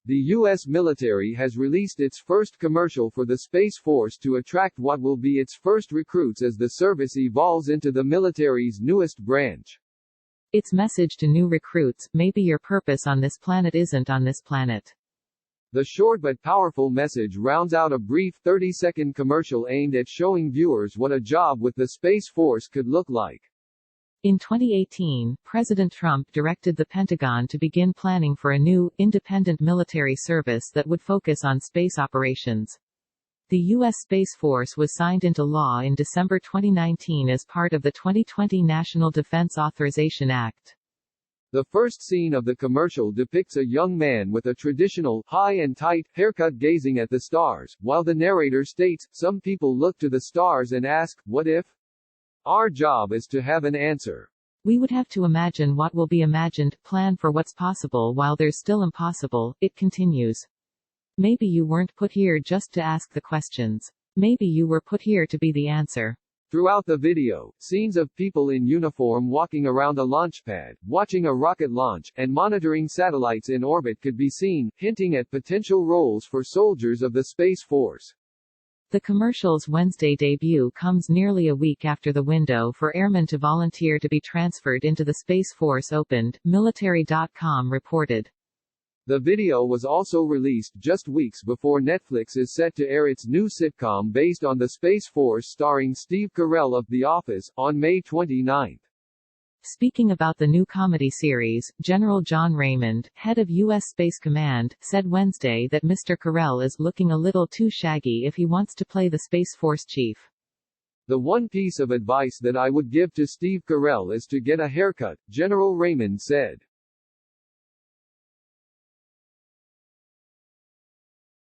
The U.S. military has released its first commercial for the Space Force to attract what will be its first recruits as the service evolves into the military's newest branch. Its message to new recruits: maybe your purpose on this planet isn't on this planet. The short but powerful message rounds out a brief 30-second commercial aimed at showing viewers what a job with the Space Force could look like. In 2018, President Trump directed the Pentagon to begin planning for a new, independent military service that would focus on space operations. The U.S. Space Force was signed into law in December 2019 as part of the 2020 National Defense Authorization Act. The first scene of the commercial depicts a young man with a traditional, high and tight, haircut gazing at the stars, while the narrator states, "Some people look to the stars and ask, what if? Our job is to have an answer. We would have to imagine what will be imagined, plan for what's possible while there's still impossible," it continues. Maybe you weren't put here just to ask the questions. Maybe you were put here to be the answer. Throughout the video, scenes of people in uniform walking around a launch pad, watching a rocket launch, and monitoring satellites in orbit could be seen, hinting at potential roles for soldiers of the Space Force. The commercial's Wednesday debut comes nearly a week after the window for airmen to volunteer to be transferred into the Space Force opened, Military.com reported. The video was also released just weeks before Netflix is set to air its new sitcom based on the Space Force starring Steve Carell of The Office, on May 29. Speaking about the new comedy series, General John Raymond, head of U.S. Space Command, said Wednesday that Mr. Carell is looking a little too shaggy if he wants to play the Space Force chief. "The one piece of advice that I would give to Steve Carell is to get a haircut," General Raymond said.